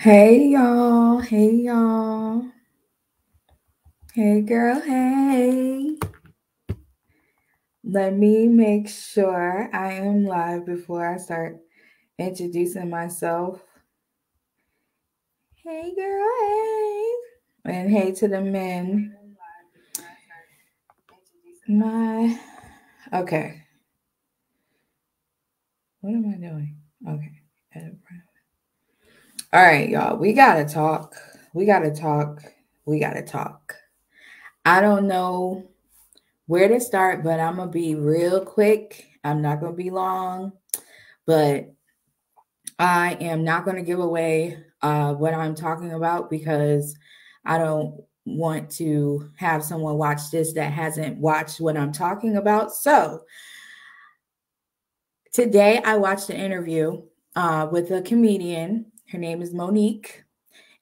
Hey y'all, hey y'all, hey girl, hey. Let me make sure I am live before I start introducing myself. Hey girl, hey. And hey to the men. Okay. What am I doing? Okay. All right, y'all. We gotta talk. We gotta talk. We gotta talk. I don't know where to start, but I'm gonna be real quick. I'm not gonna be long, but I am not gonna give away what I'm talking about because I don't want to have someone watch this that hasn't watched what I'm talking about. So today I watched an interview with a comedian. Her name is Monique.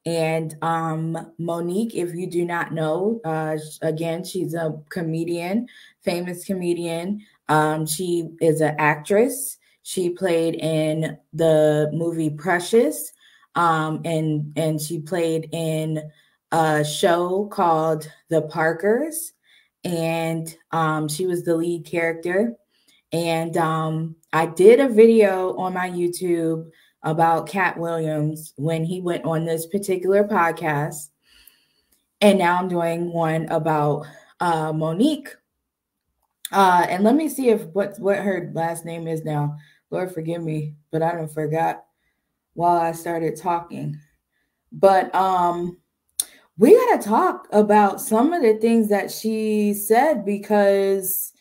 And Monique, if you do not know, again, she's a comedian, famous comedian. She is an actress. She played in the movie Precious, and she played in a show called The Parkers, and she was the lead character. And I did a video on my YouTube about Cat Williams when he went on this particular podcast. And now I'm doing one about Monique. And let me see if what her last name is now. Lord forgive me, but I don't forgot while I started talking. But we gotta talk about some of the things that she said because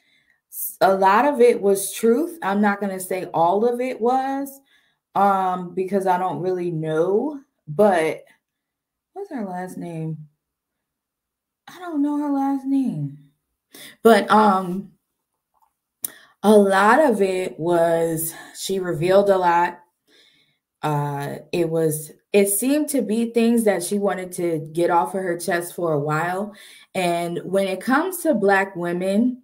a lot of it was truth. I'm not gonna say all of it was, because I don't really know, but what's her last name? I don't know her last name. But a lot of it was she revealed a lot. It seemed to be things that she wanted to get off of her chest for a while. And when it comes to Black women,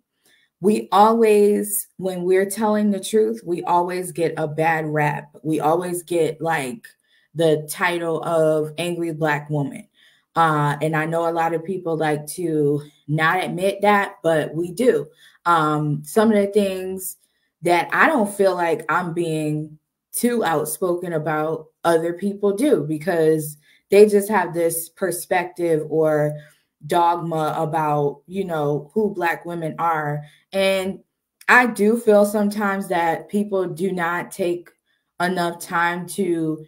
we always, when we're telling the truth, we always get a bad rap. We always get like the title of angry Black woman. And I know a lot of people like to not admit that, but we do. Some of the things that I don't feel like I'm being too outspoken about, other people do because they just have this perspective or dogma about, who Black women are. And I do feel sometimes that people do not take enough time to,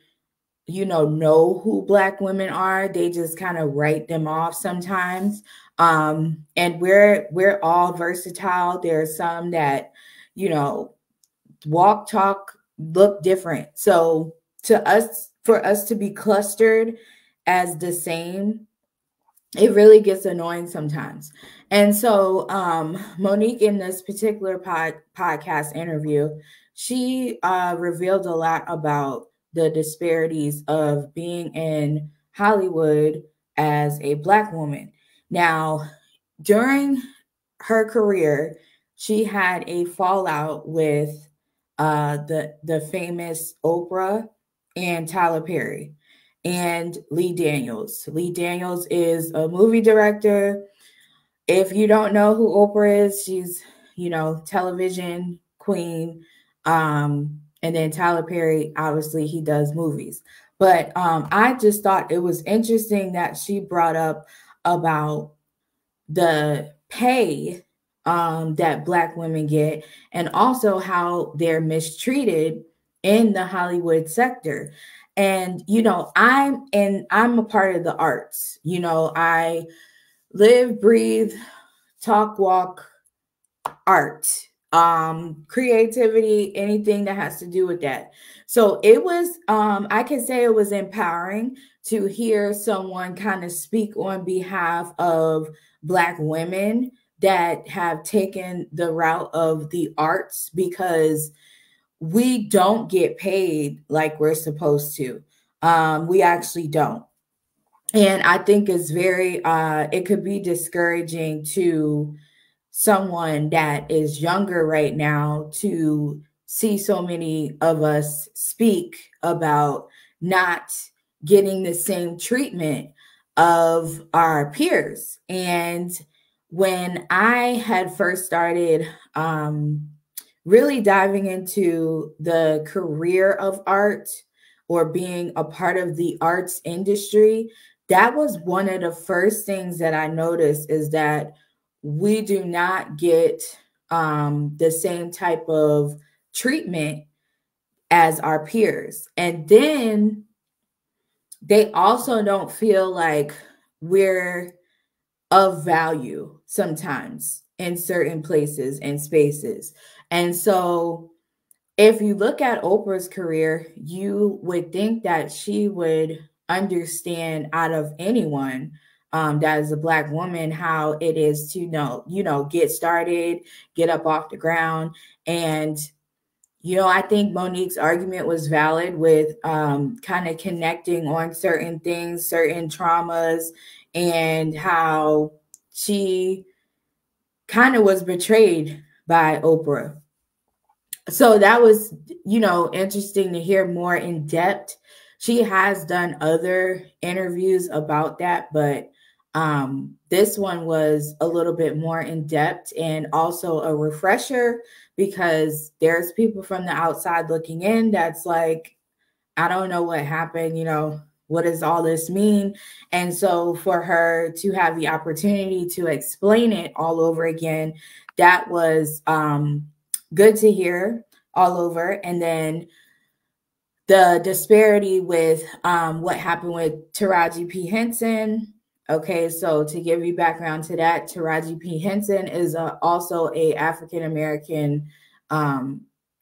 know who Black women are. They just kind of write them off sometimes. And we're all versatile. There are some that, walk, talk, look different. So for us to be clustered as the same, it really gets annoying sometimes. And so Monique, in this particular podcast interview, she revealed a lot about the disparities of being in Hollywood as a Black woman. Now, during her career, she had a fallout with the famous Oprah and Tyler Perry and Lee Daniels. Lee Daniels is a movie director. If you don't know who Oprah is, she's, television queen. And then Tyler Perry, obviously, he does movies. But I just thought it was interesting that she brought up about the pay that Black women get and also how they're mistreated in the Hollywood sector. And I'm a part of the arts. I live, breathe, talk, walk, art, creativity, anything that has to do with that. So it was, I can say it was empowering to hear someone kind of speak on behalf of Black women that have taken the route of the arts, because we don't get paid like we're supposed to. We actually don't. And I think it's very, it could be discouraging to someone that is younger right now to see so many of us speak about not getting the same treatment of our peers. And when I had first started really diving into the career of art or being a part of the arts industry, that was one of the first things that I noticed, is that we do not get the same type of treatment as our peers. And then they also don't feel like we're of value sometimes in certain places and spaces. And so if you look at Oprah's career, you would think that she would understand, out of anyone that is a Black woman, how it is to get started, get up off the ground. And I think Monique's argument was valid with kind of connecting on certain things, certain traumas, and how she kind of was betrayed by Oprah. So that was, interesting to hear more in depth. She has done other interviews about that, but this one was a little bit more in depth and also a refresher, because there's people from the outside looking in that's like, I don't know what happened, what does all this mean? And so for her to have the opportunity to explain it all over again, that was good to hear all over. And then the disparity with what happened with Taraji P. Henson. Okay, so to give you background to that, Taraji P. Henson is also a African-American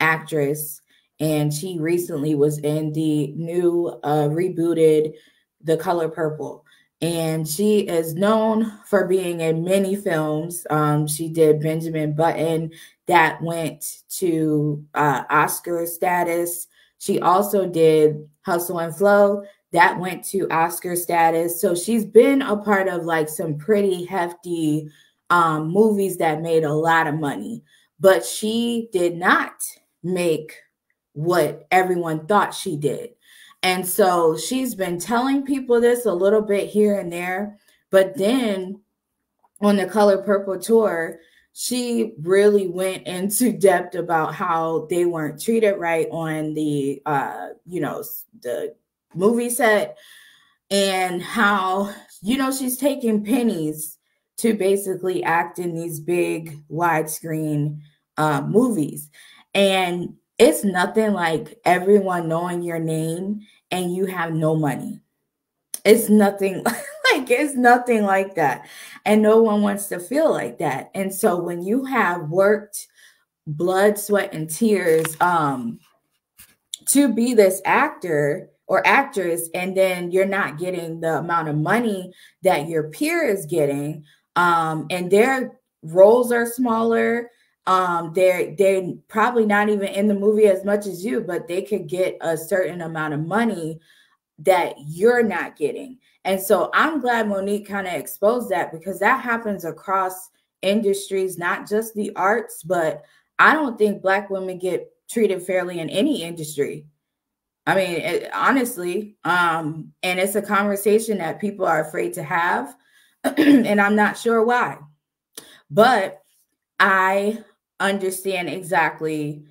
actress, and she recently was in the new rebooted The Color Purple. And she is known for being in many films. She did Benjamin Button, that went to Oscar status. She also did Hustle and Flow, that went to Oscar status. So she's been a part of like some pretty hefty movies that made a lot of money, but she did not make what everyone thought she did. And so she's been telling people this a little bit here and there, but then on the Color Purple tour, she really went into depth about how they weren't treated right on the the movie set, and how she's taking pennies to basically act in these big widescreen movies. And it's nothing like everyone knowing your name and you have no money. It's nothing it's nothing like that. And no one wants to feel like that. And so when you have worked blood, sweat, and tears to be this actor or actress, and then you're not getting the amount of money that your peer is getting, and their roles are smaller, they're probably not even in the movie as much as you, but they could get a certain amount of money that you're not getting. And so I'm glad Monique kind of exposed that, because that happens across industries, not just the arts, but I don't think Black women get treated fairly in any industry. I mean, honestly, and it's a conversation that people are afraid to have, and I'm not sure why. But I understand exactly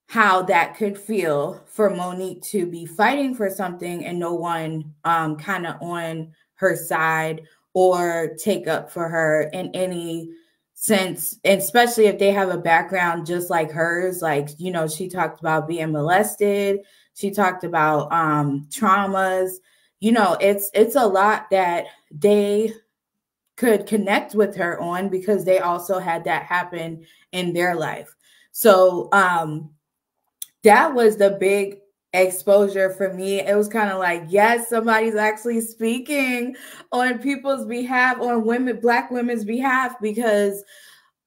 how that could feel for Monique to be fighting for something and no one kind of on her side or take up for her in any sense, especially if they have a background just like hers. Like, she talked about being molested. She talked about traumas. It's a lot that they could connect with her on, because they also had that happen in their life. So that was the big exposure for me. It was kind of like, yes, somebody's actually speaking on people's behalf, on Black women's behalf, because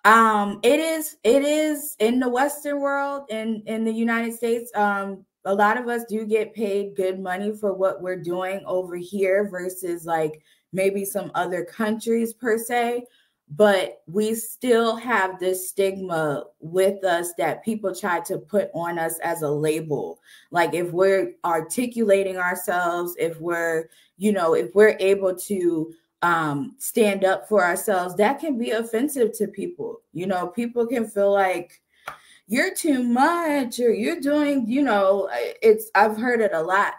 it is in the Western world, in the United States. A lot of us do get paid good money for what we're doing over here versus like maybe some other countries per se. but we still have this stigma with us that people try to put on us as a label. Like if we're articulating ourselves, if we're, if we're able to stand up for ourselves, that can be offensive to people. People can feel like you're too much, or you're doing, I've heard it a lot.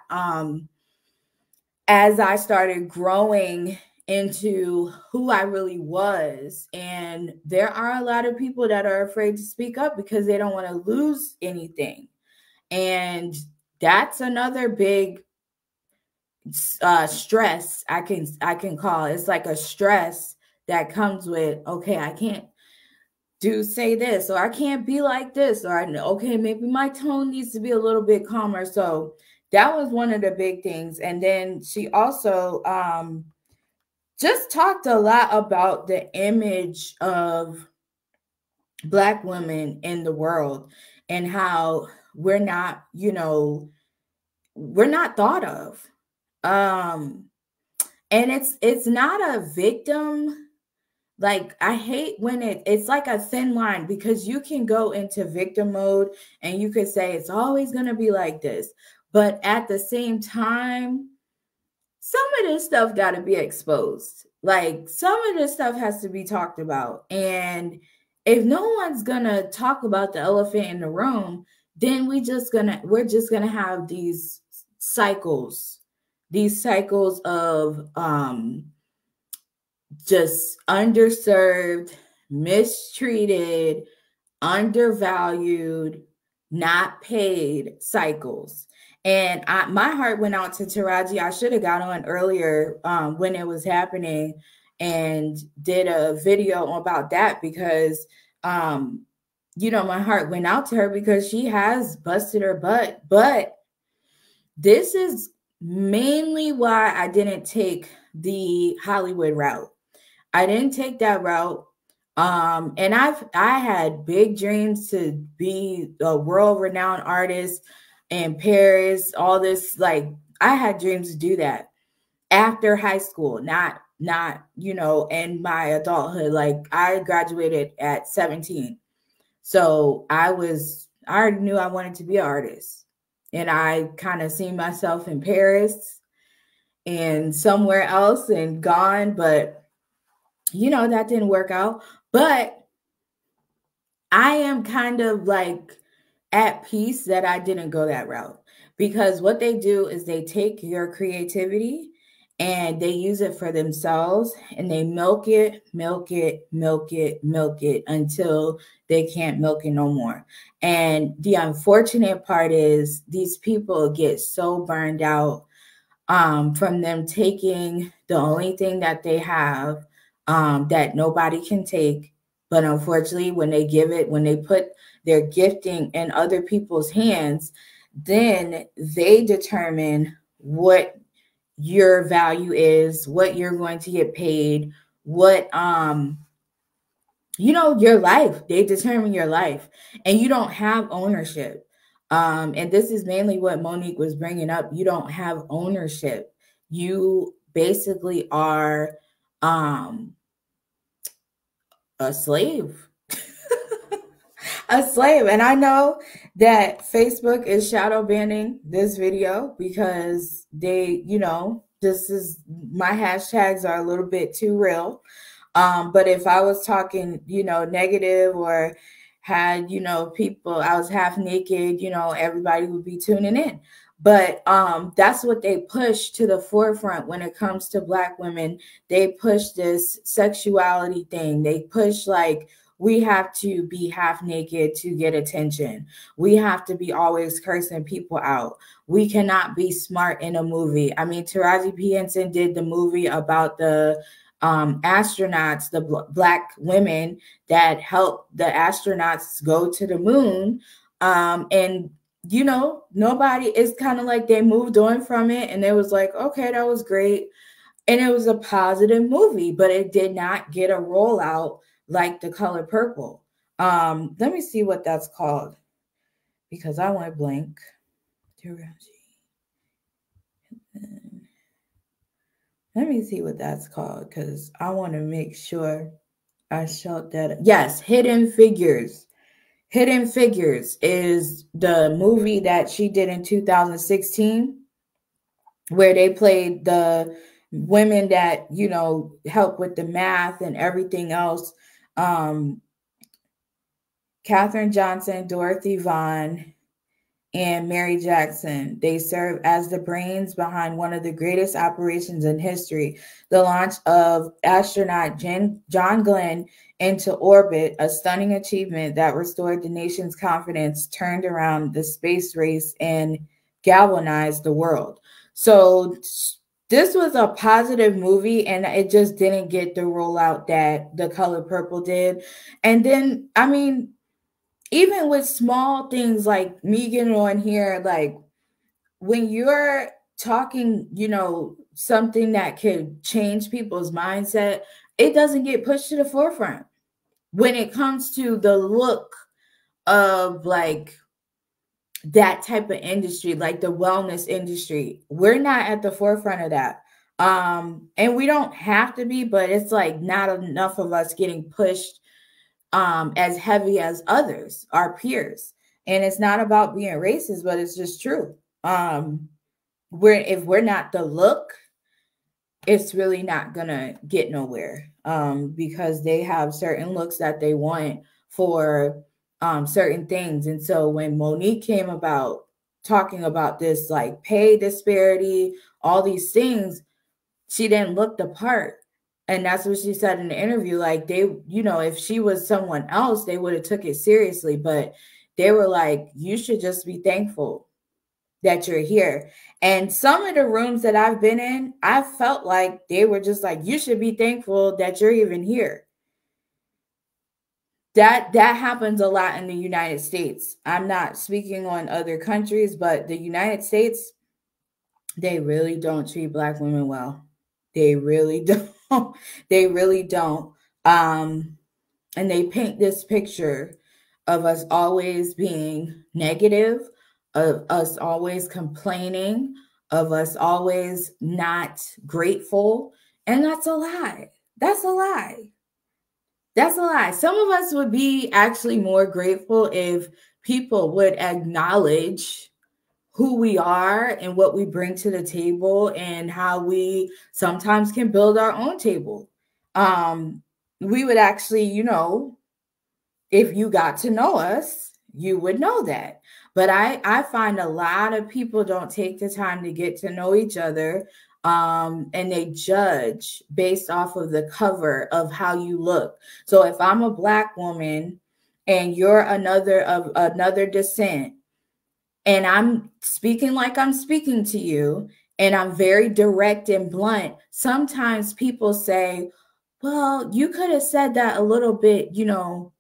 As I started growing into who I really was. And there are a lot of people that are afraid to speak up because they don't want to lose anything. And that's another big stress I can call. It's like a stress that comes with, okay, I can't say this, or I can't be like this, or okay, maybe my tone needs to be a little bit calmer. So that was one of the big things. And then she also just talked a lot about the image of Black women in the world and how we're not, we're not thought of. And it's not a victim. Like, I hate when it's like a thin line, because you can go into victim mode and you could say it's always going to be like this. But at the same time, some of this stuff got to be exposed. Like, some of this stuff has to be talked about. And if no one's going to talk about the elephant in the room, then we're just going to have these cycles of just underserved, mistreated, undervalued, not paid cycles. And my heart went out to Taraji. I should have got on earlier when it was happening and did a video about that, because my heart went out to her because she has busted her butt. But this is mainly why I didn't take the Hollywood route. I didn't take that route. And I had big dreams to be a world-renowned artist in Paris, all this. Like, I had dreams to do that after high school, not in my adulthood. Like, I graduated at 17. So I already knew I wanted to be an artist. And I kind of seen myself in Paris and somewhere else and gone, but that didn't work out. But I am kind of like at peace that I didn't go that route, because what they do is they take your creativity and they use it for themselves, and they milk it until they can't milk it no more. And the unfortunate part is these people get so burned out from them taking the only thing that they have, that nobody can take. But unfortunately, when they put their gifting in other people's hands, then they determine what your value is, what you're going to get paid, what your life. They determine your life, and you don't have ownership. And this is mainly what Monique was bringing up. You don't have ownership. You basically are a slave. A slave. And I know that Facebook is shadow banning this video because my hashtags are a little bit too real. But if I was talking, negative, or had, people, I was half naked, everybody would be tuning in. But that's what they push to the forefront when it comes to Black women. They push this sexuality thing. They push, like, we have to be half naked to get attention. We have to be always cursing people out. We cannot be smart in a movie. I mean, Taraji P. Henson did the movie about the astronauts, the Black women that helped the astronauts go to the moon. And nobody, it's kind of like they moved on from it, and it was like, okay, that was great. And it was a positive movie, but it did not get a rollout like The Color Purple. Let me see what that's called, because I went blank. Let me see what that's called, because I want to make sure I showed that. Yes, Hidden Figures. Hidden Figures is the movie that she did in 2016, where they played the women that, you know, help with the math and everything else. Katherine Johnson, Dorothy Vaughan, and Mary Jackson. They serve as the brains behind one of the greatest operations in history, the launch of astronaut John Glenn into orbit, a stunning achievement that restored the nation's confidence, turned around the space race, and galvanized the world. So this was a positive movie, and it just didn't get the rollout that The Color Purple did. And then, I mean, even with small things like me getting on here, like when you're talking, you know, something that could change people's mindset, it doesn't get pushed to the forefront. When it comes to the look of like that type of industry, like the wellness industry, we're not at the forefront of that. And we don't have to be, but it's like not enough of us getting pushed as heavy as others, our peers. And it's not about being racist, but it's just true. If we're not the look, it's really not gonna get nowhere, because they have certain looks that they want for certain things. And so when Monique came about talking about this like pay disparity, all these things, she didn't look the part. And that's what she said in the interview. Like they, you know, if she was someone else, they would have took it seriously. But they were like, you should just be thankful that you're here. And some of the rooms that I've been in, I felt like they were just like, you should be thankful that you're even here. That happens a lot in the United States. I'm not speaking on other countries, but the United States, they really don't treat Black women well. They really don't. They really don't. And they paint this picture of us always being negative, of us always complaining, of us always not grateful. And that's a lie. That's a lie. That's a lie. Some of us would be actually more grateful if people would acknowledge who we are and what we bring to the table and how we sometimes can build our own table. We would actually, you know, if you got to know us, you would know that. But I find a lot of people don't take the time to get to know each other, and they judge based off of the cover of how you look. So if I'm a Black woman and you're another descent, and I'm speaking like I'm speaking to you, and I'm very direct and blunt, sometimes people say, well, you could have said that a little bit, you know,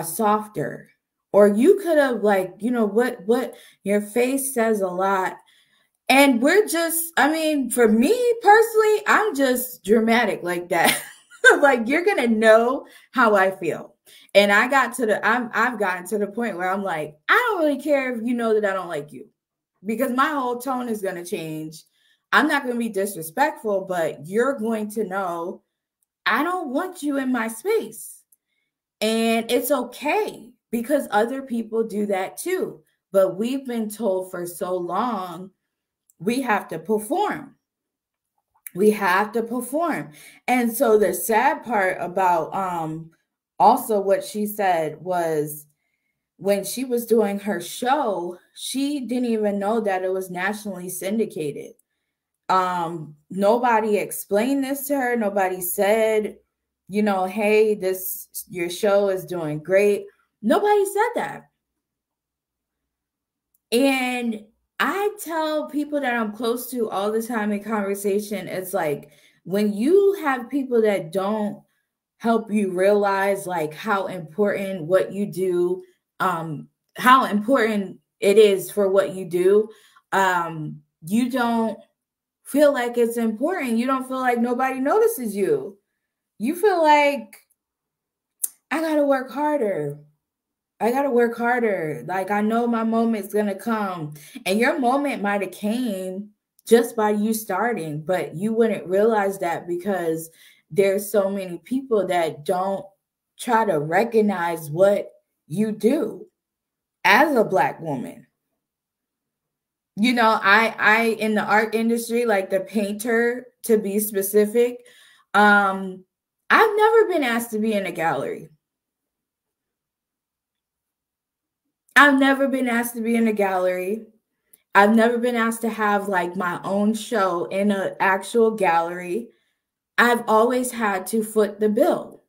softer, or you could have, like, you know, what your face says a lot. And we're just, I mean, for me personally, I'm just dramatic like that. Like, you're gonna know how I feel. And I've gotten to the point where I'm like, I don't really care if you know that I don't like you, because my whole tone is gonna change. I'm not gonna be disrespectful, but you're going to know I don't want you in my space. And it's okay, because other people do that too. But we've been told for so long we have to perform. We have to perform. And so the sad part about also what she said was, when she was doing her show, she didn't even know that it was nationally syndicated. Nobody explained this to her. Nobody said, you know, hey, your show is doing great. Nobody said that. And I tell people that I'm close to all the time in conversation, it's like, when you have people that don't help you realize like how important what you do, how important it is for what you do, you don't feel like it's important. You don't feel like nobody notices you. You feel like, I gotta work harder. I gotta work harder. Like, I know my moment's gonna come. And your moment might have came just by you starting, but you wouldn't realize that because there's so many people that don't try to recognize what you do as a Black woman. You know, I in the art industry, like the painter to be specific, I've never been asked to be in a gallery. I've never been asked to be in a gallery. I've never been asked to have like my own show in an actual gallery. I've always had to foot the bill.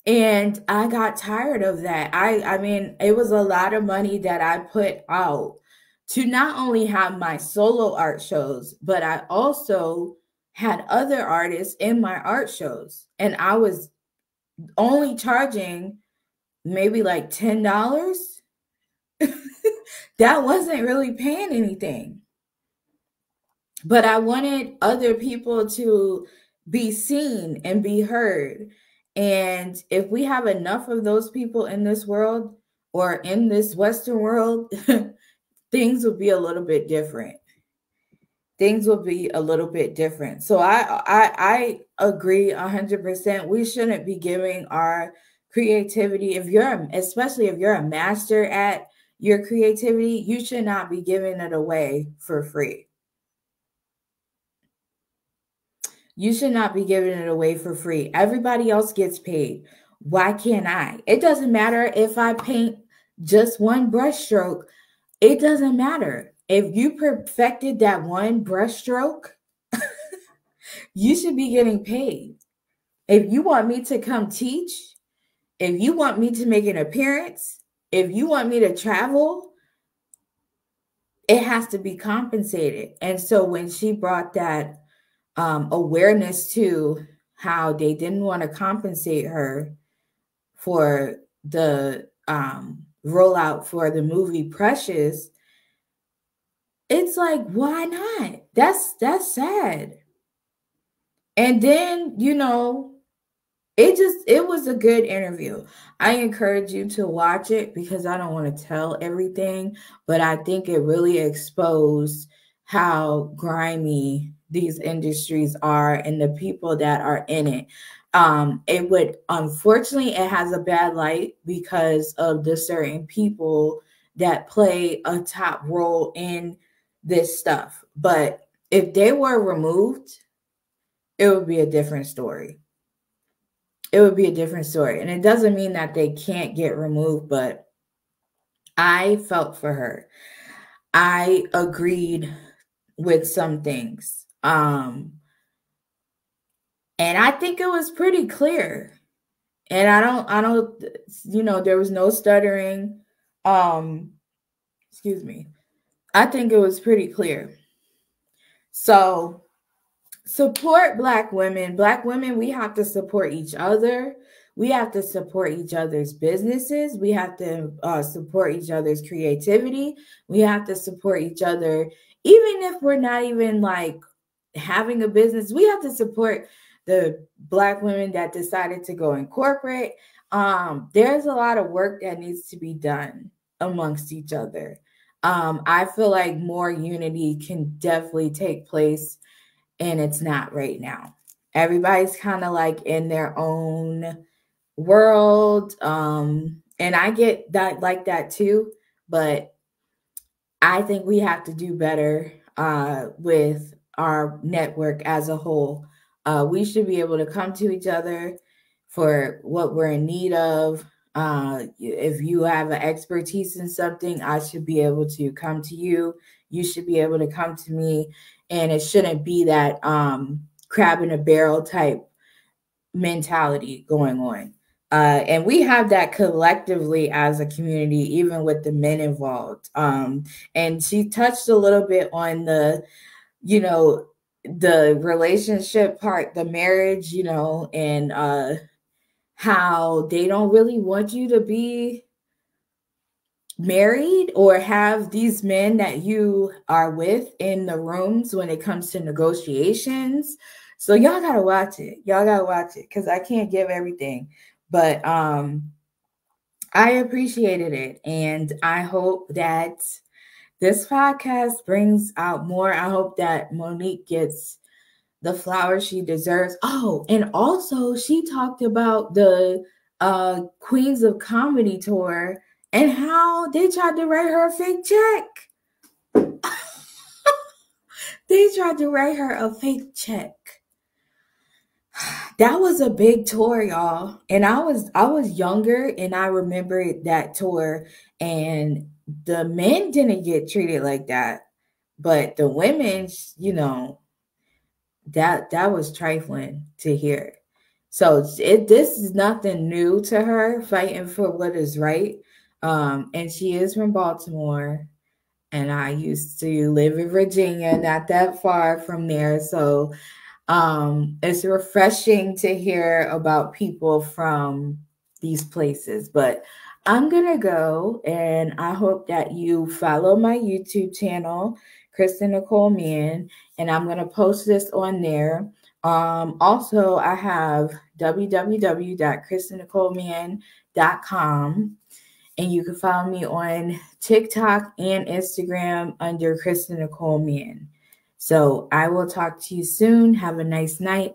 And I got tired of that. I mean, it was a lot of money that I put out to not only have my solo art shows, but I also had other artists in my art shows. And I was only charging maybe like $10. That wasn't really paying anything. But I wanted other people to be seen and be heard. And if we have enough of those people in this world or in this Western world, things will be a little bit different. Things will be a little bit different. So I agree 100%. We shouldn't be giving our creativity, especially if you're a master at your creativity, you should not be giving it away for free. You should not be giving it away for free. Everybody else gets paid. Why can't I? It doesn't matter if I paint just one brush stroke. It doesn't matter. If you perfected that one brush stroke, you should be getting paid. If you want me to come teach, if you want me to make an appearance, if you want me to travel, it has to be compensated. And so when she brought that awareness to how they didn't want to compensate her for the rollout for the movie Precious, it's like, why not? That's sad. And then, you know, it was a good interview. I encourage you to watch it because I don't want to tell everything, but I think it really exposed how grimy these industries are and the people that are in it. Unfortunately, it has a bad light because of the certain people that play a top role in this stuff. But if they were removed, it would be a different story. It would be a different story. And it doesn't mean that they can't get removed, but I felt for her. I agreed with some things. And I think it was pretty clear. And I don't, you know, there was no stuttering. Excuse me. I think it was pretty clear. So support Black women. Black women, we have to support each other. We have to support each other's businesses. We have to support each other's creativity. We have to support each other, even if we're not even like having a business. We have to support the Black women that decided to go in corporate. There's a lot of work that needs to be done amongst each other. I feel like more unity can definitely take place, and it's not right now. Everybody's kind of like in their own world. And I get that like that too, but I think we have to do better with our network as a whole. We should be able to come to each other for what we're in need of. If you have an expertise in something, I should be able to come to you. You should be able to come to me. And it shouldn't be that crab in a barrel type mentality going on. And we have that collectively as a community, even with the men involved. And she touched a little bit on the, you know, the relationship part, the marriage, you know, and how they don't really want you to be married or have these men that you are with in the rooms when it comes to negotiations. So y'all gotta watch it. Y'all gotta watch it because I can't give everything. But I appreciated it. And I hope that this podcast brings out more. I hope that Monique gets the flowers she deserves. Oh, and also she talked about the Queens of Comedy tour and how they tried to write her a fake check. They tried to write her a fake check. That was a big tour, y'all. And I was younger and I remember that tour, and the men didn't get treated like that. But the women, you know, that was trifling to hear. So this is nothing new to her, fighting for what is right. And she is from Baltimore, and I used to live in Virginia, not that far from there. So it's refreshing to hear about people from these places. But I'm gonna go, and I hope that you follow my YouTube channel, Kristen Nicole Mann, and I'm gonna post this on there. Also, I have www.kristennicolemann.com, and you can follow me on TikTok and Instagram under Kristen Nicole Mann. So I will talk to you soon. Have a nice night.